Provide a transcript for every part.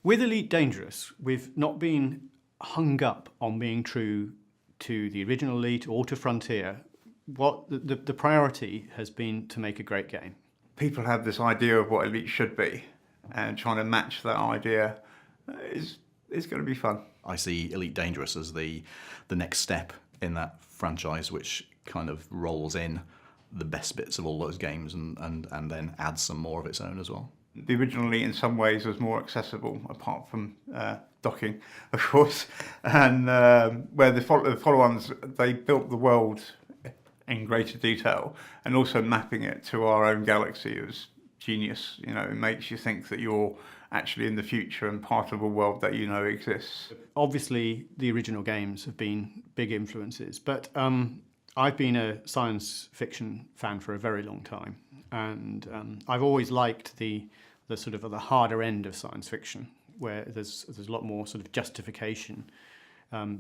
With Elite Dangerous, we've not been hung up on being true to the original Elite or to Frontier. What the priority has been to make a great game. People have this idea of what Elite should be, and trying to match that idea is going to be fun. I see Elite Dangerous as the next step in that franchise, which kind of rolls in the best bits of all those games and then adds some more of its own as well. The original Elite in some ways was more accessible, apart from docking, of course, and where the follow-ons, they built the world in greater detail, and also mapping it to our own galaxy was genius. You know, it makes you think that you're actually in the future and part of a world that you know exists. Obviously, the original games have been big influences, but I've been a science fiction fan for a very long time, and I've always liked the sort of the harder end of science fiction, where there's a lot more sort of justification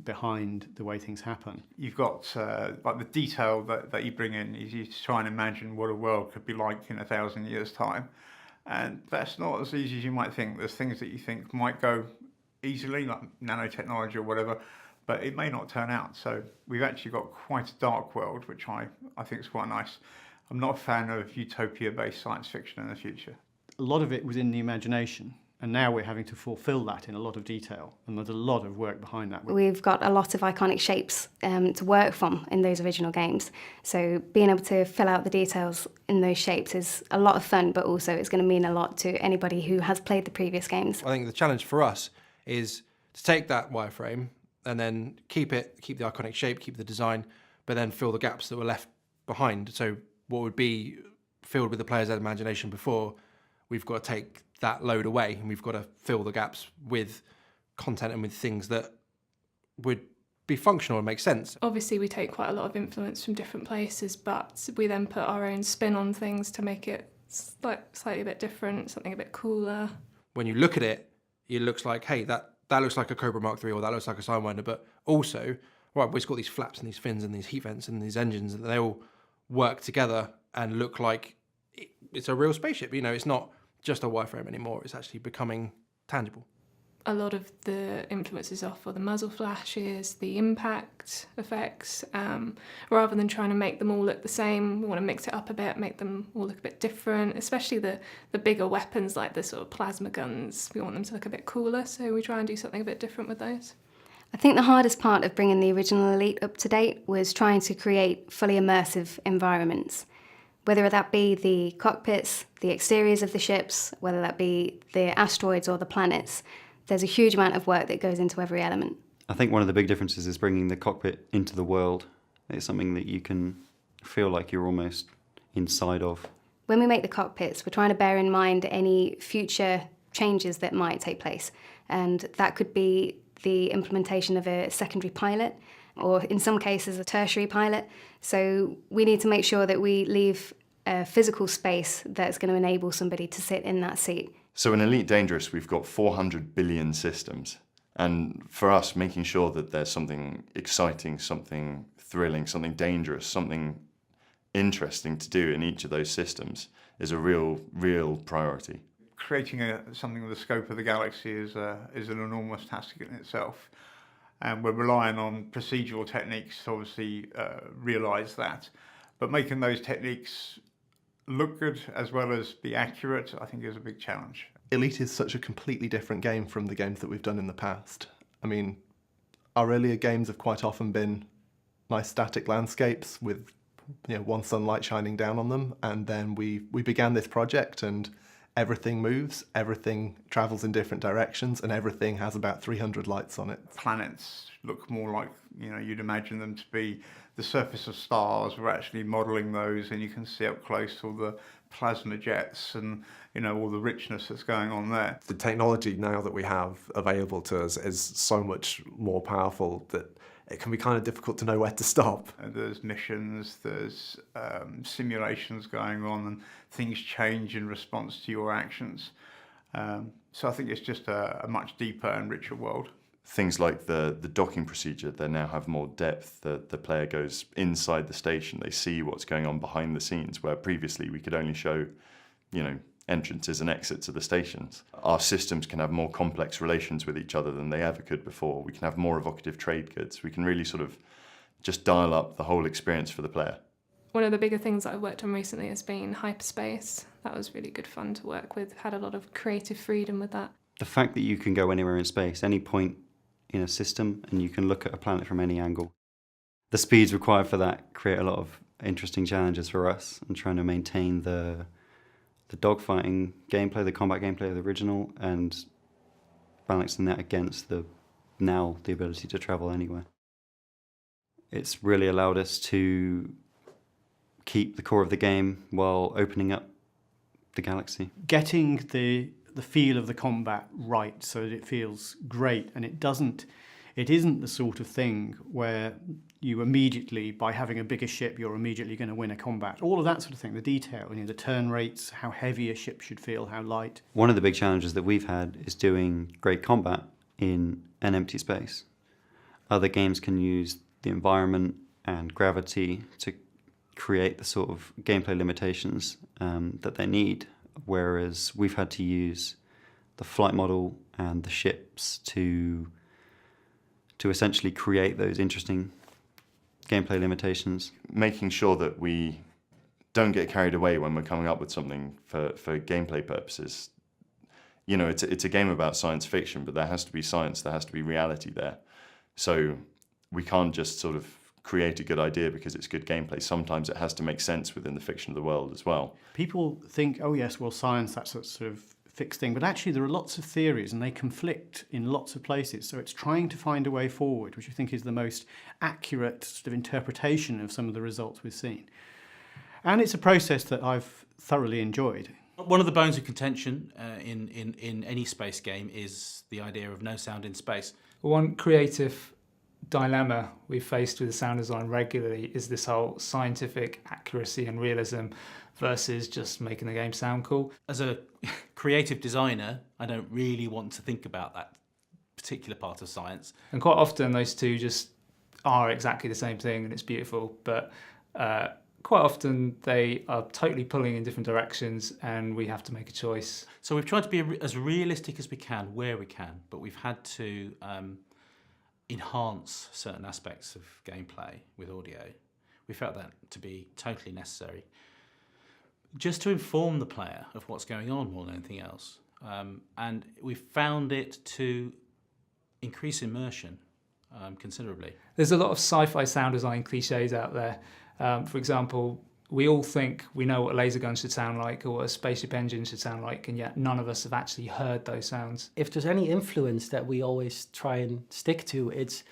behind the way things happen. You've got like the detail that you bring in is you try and imagine what a world could be like in 1,000 years' time, and that's not as easy as you might think. There's things that you think might go easily, like nanotechnology or whatever, but it may not turn out. So we've actually got quite a dark world, which I think is quite nice. I'm not a fan of utopia-based science fiction in the future. A lot of it was in the imagination, and now we're having to fulfill that in a lot of detail, and there's a lot of work behind that. We've got a lot of iconic shapes to work from in those original games, so being able to fill out the details in those shapes is a lot of fun, but also it's going to mean a lot to anybody who has played the previous games. I think the challenge for us is to take that wireframe and then keep the iconic shape, keep the design, but then fill the gaps that were left behind. So what would be filled with the player's imagination before, we've got to take that load away, and we've got to fill the gaps with content and with things that would be functional and make sense. Obviously we take quite a lot of influence from different places, but we then put our own spin on things to make it slightly a bit different, something a bit cooler. When you look at it, it looks like, hey, that looks like a Cobra Mark III, or that looks like a Sidewinder, but also, right, we've got these flaps and these fins and these heat vents and these engines, and they all work together and look like it's a real spaceship. You know, it's not just a wireframe anymore, it's actually becoming tangible. A lot of the influences are for the muzzle flashes, the impact effects. Rather than trying to make them all look the same, we want to mix it up a bit, make them all look a bit different, especially the bigger weapons like the sort of plasma guns. We want them to look a bit cooler, so we try and do something a bit different with those. I think the hardest part of bringing the original Elite up to date was trying to create fully immersive environments. Whether that be the cockpits, the exteriors of the ships, whether that be the asteroids or the planets, there's a huge amount of work that goes into every element. I think one of the big differences is bringing the cockpit into the world. It's something that you can feel like you're almost inside of. When we make the cockpits, we're trying to bear in mind any future changes that might take place. And that could be the implementation of a secondary pilot, or in some cases a tertiary pilot. So we need to make sure that we leave a physical space that's going to enable somebody to sit in that seat. So in Elite Dangerous, we've got 400 billion systems. And for us, making sure that there's something exciting, something thrilling, something dangerous, something interesting to do in each of those systems is a real priority. Creating something with the scope of the galaxy is an enormous task in itself. And we're relying on procedural techniques to obviously realise that. But making those techniques look good as well as be accurate, I think is a big challenge. Elite is such a completely different game from the games that we've done in the past. I mean, our earlier games have quite often been nice static landscapes with one sunlight shining down on them, and then we began this project and everything moves, everything travels in different directions, and everything has about 300 lights on it. Planets look more like, you'd imagine them to be the surface of stars. We're actually modelling those, and you can see up close all the plasma jets and, all the richness that's going on there. The technology now that we have available to us is so much more powerful that it can be kind of difficult to know where to stop. There's missions, there's simulations going on, and things change in response to your actions. So I think it's just a much deeper and richer world. Things like the docking procedure, they now have more depth. The player goes inside the station, they see what's going on behind the scenes, where previously we could only show, entrances and exits of the stations. Our systems can have more complex relations with each other than they ever could before. We can have more evocative trade goods. We can really sort of just dial up the whole experience for the player. One of the bigger things that I've worked on recently has been hyperspace. That was really good fun to work with. Had a lot of creative freedom with that. The fact that you can go anywhere in space, any point in a system, and you can look at a planet from any angle. The speeds required for that create a lot of interesting challenges for us, and trying to maintain the dogfighting gameplay, the combat gameplay of the original, and balancing that against the ability to travel anywhere. It's really allowed us to keep the core of the game while opening up the galaxy. Getting the feel of the combat right so that it feels great, and it isn't the sort of thing where you immediately, by having a bigger ship, you're immediately going to win a combat. All of that sort of thing, the detail, the turn rates, how heavy a ship should feel, how light. One of the big challenges that we've had is doing great combat in an empty space. Other games can use the environment and gravity to create the sort of gameplay limitations that they need, whereas we've had to use the flight model and the ships to essentially create those interesting gameplay limitations. Making sure that we don't get carried away when we're coming up with something for gameplay purposes. It's a game about science fiction, but there has to be science, there has to be reality there. So we can't just sort of create a good idea because it's good gameplay. Sometimes it has to make sense within the fiction of the world as well. People think, oh yes, well science, that's a sort of fixed thing, but actually there are lots of theories and they conflict in lots of places, so it's trying to find a way forward, which I think is the most accurate sort of interpretation of some of the results we've seen. And it's a process that I've thoroughly enjoyed. One of the bones of contention in any space game is the idea of no sound in space. One creative dilemma we've faced with sound design regularly is this whole scientific accuracy and realism versus just making the game sound cool. As a creative designer, I don't really want to think about that particular part of science. And quite often those two just are exactly the same thing and it's beautiful, but quite often they are totally pulling in different directions and we have to make a choice. So we've tried to be as realistic as we can where we can, but we've had to enhance certain aspects of gameplay with audio. We felt that to be totally necessary, just to inform the player of what's going on more than anything else. And we found it to increase immersion considerably. There's a lot of sci-fi sound design cliches out there. For example, we all think we know what a laser gun should sound like or what a spaceship engine should sound like, and yet none of us have actually heard those sounds. If there's any influence that we always try and stick to, it's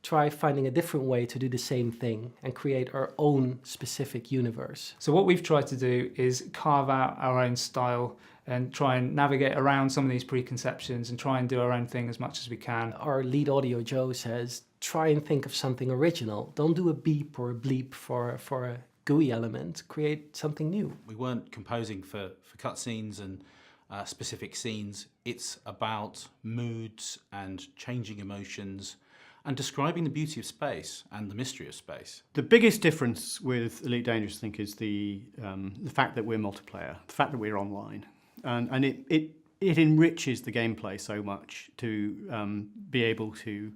try finding a different way to do the same thing and create our own specific universe. So what we've tried to do is carve out our own style and try and navigate around some of these preconceptions and try and do our own thing as much as we can. Our lead audio, Joe, says, try and think of something original. Don't do a beep or a bleep for a GUI element. Create something new. We weren't composing for cutscenes and specific scenes. It's about moods and changing emotions and describing the beauty of space and the mystery of space. The biggest difference with Elite Dangerous, I think, is the fact that we're multiplayer, the fact that we're online. And it enriches the gameplay so much to be able to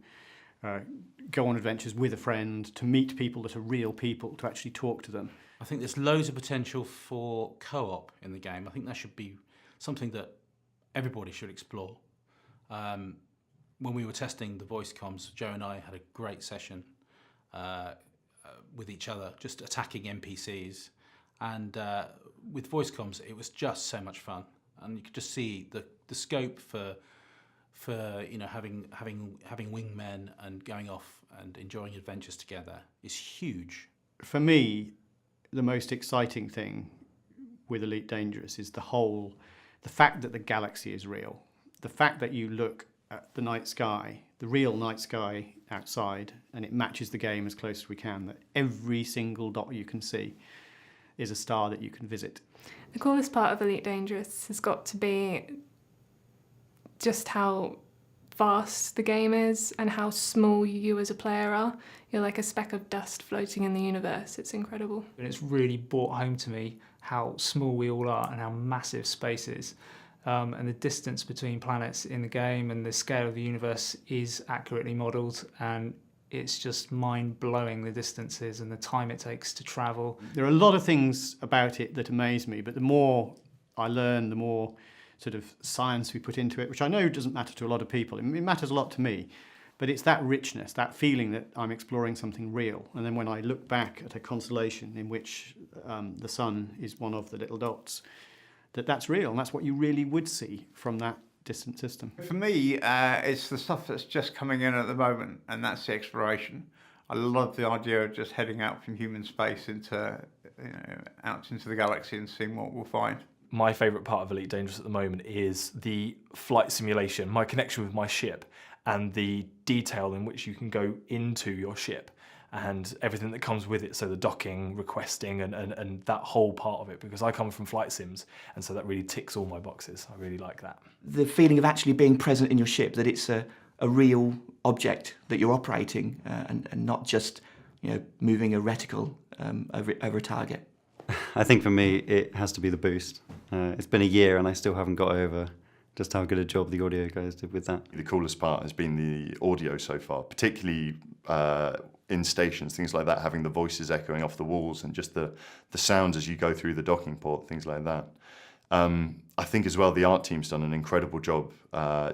go on adventures with a friend, to meet people that are real people, to actually talk to them. I think there's loads of potential for co-op in the game. I think that should be something that everybody should explore. When we were testing the voice comms, Joe and I had a great session with each other, just attacking NPCs. And with voice comms, it was just so much fun. And you could just see the scope for having wingmen and going off and enjoying adventures together is huge. For me, the most exciting thing with Elite Dangerous is the fact that the galaxy is real. The fact that you look at the night sky, the real night sky outside, and it matches the game as close as we can, that every single dot you can see is a star that you can visit. The coolest part of Elite Dangerous has got to be just how vast the game is and how small you as a player are. You're like a speck of dust floating in the universe. It's incredible. And it's really brought home to me how small we all are and how massive space is. And the distance between planets in the game and the scale of the universe is accurately modelled, and it's just mind-blowing, the distances and the time it takes to travel. There are a lot of things about it that amaze me, but the more I learn, the more sort of science we put into it, which I know doesn't matter to a lot of people. It matters a lot to me, but it's that richness, that feeling that I'm exploring something real. And then when I look back at a constellation in which the sun is one of the little dots, that's real, and that's what you really would see from that distant system. For me, it's the stuff that's just coming in at the moment, and that's the exploration. I love the idea of just heading out from human space into, out into the galaxy and seeing what we'll find. My favourite part of Elite Dangerous at the moment is the flight simulation, my connection with my ship, and the detail in which you can go into your ship and everything that comes with it. So the docking, requesting, and that whole part of it, because I come from flight sims, and so that really ticks all my boxes. I really like that. The feeling of actually being present in your ship, that it's a real object that you're operating and not just moving a reticle over a target. I think for me, it has to be the boost. It's been a year and I still haven't got over just how good a job the audio guys did with that. The coolest part has been the audio so far, particularly in stations, things like that, having the voices echoing off the walls and just the sounds as you go through the docking port, things like that. I think as well the art team's done an incredible job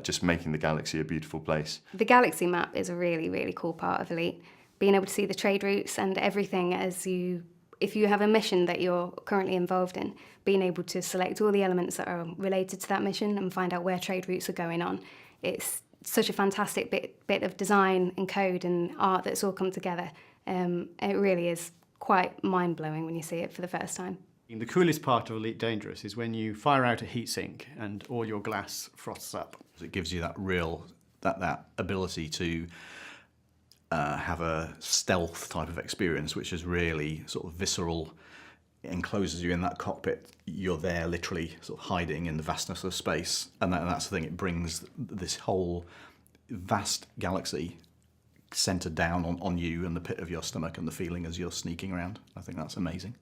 just making the galaxy a beautiful place. The galaxy map is a really, really cool part of Elite. Being able to see the trade routes and everything if you have a mission that you're currently involved in, being able to select all the elements that are related to that mission and find out where trade routes are going on. It's such a fantastic bit of design and code and art that's all come together. It really is quite mind-blowing when you see it for the first time. The coolest part of Elite Dangerous is when you fire out a heatsink and all your glass froths up. It gives you that real, that ability to have a stealth type of experience, which is really sort of visceral. It encloses you in that cockpit. You're there literally sort of hiding in the vastness of space. And that's the thing, it brings this whole vast galaxy centred down on you and the pit of your stomach and the feeling as you're sneaking around. I think that's amazing.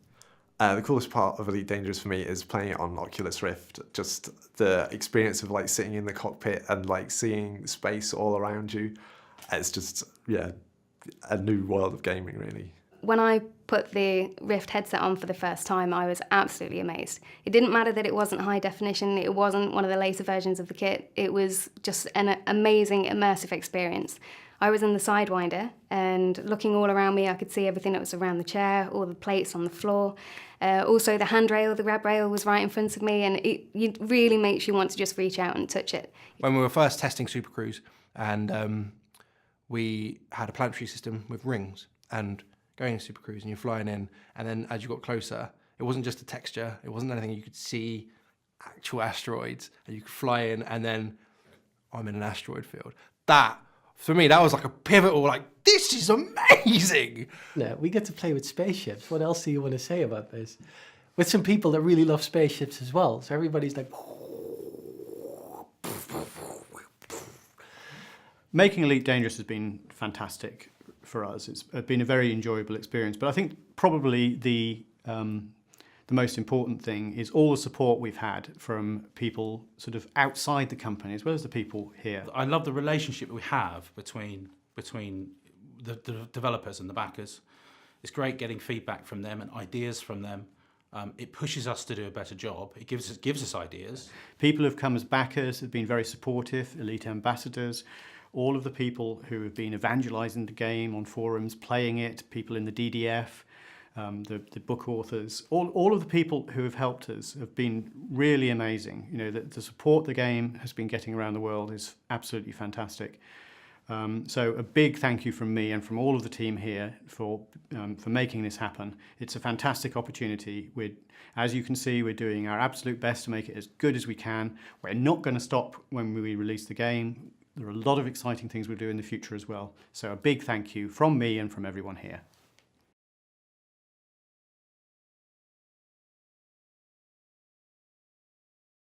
The coolest part of Elite Dangerous for me is playing it on Oculus Rift. Just the experience of like sitting in the cockpit and like seeing space all around you. It's just, a new world of gaming, really. When I put the Rift headset on for the first time, I was absolutely amazed. It didn't matter that it wasn't high definition, it wasn't one of the later versions of the kit, it was just an amazing immersive experience. I was in the Sidewinder, and looking all around me, I could see everything that was around the chair, all the plates on the floor. Also the handrail, the grab rail was right in front of me, and it really makes you want to just reach out and touch it. When we were first testing Super Cruise, and we had a planetary system with rings, and going to Super Cruise and you're flying in, and then as you got closer, it wasn't just a texture, it wasn't anything, you could see actual asteroids, and you could fly in, and then I'm in an asteroid field. That, for me, that was like a pivotal, like, this is amazing! No, we get to play with spaceships. What else do you want to say about this? With some people that really love spaceships as well, so everybody's like... Making Elite Dangerous has been fantastic for us. It's been a very enjoyable experience. But I think probably the most important thing is all the support we've had from people sort of outside the company as well as the people here. I love the relationship we have between the developers and the backers. It's great getting feedback from them and ideas from them. It pushes us to do a better job. It gives us ideas. People who've come as backers have been very supportive, Elite ambassadors. All of the people who have been evangelising the game on forums, playing it, people in the DDF, the book authors, all of the people who have helped us have been really amazing. You know, the support the game has been getting around the world is absolutely fantastic. So a big thank you from me and from all of the team here for making this happen. It's a fantastic opportunity. As you can see, we're doing our absolute best to make it as good as we can. We're not going to stop when we release the game. There are a lot of exciting things we'll do in the future as well. So a big thank you from me and from everyone here.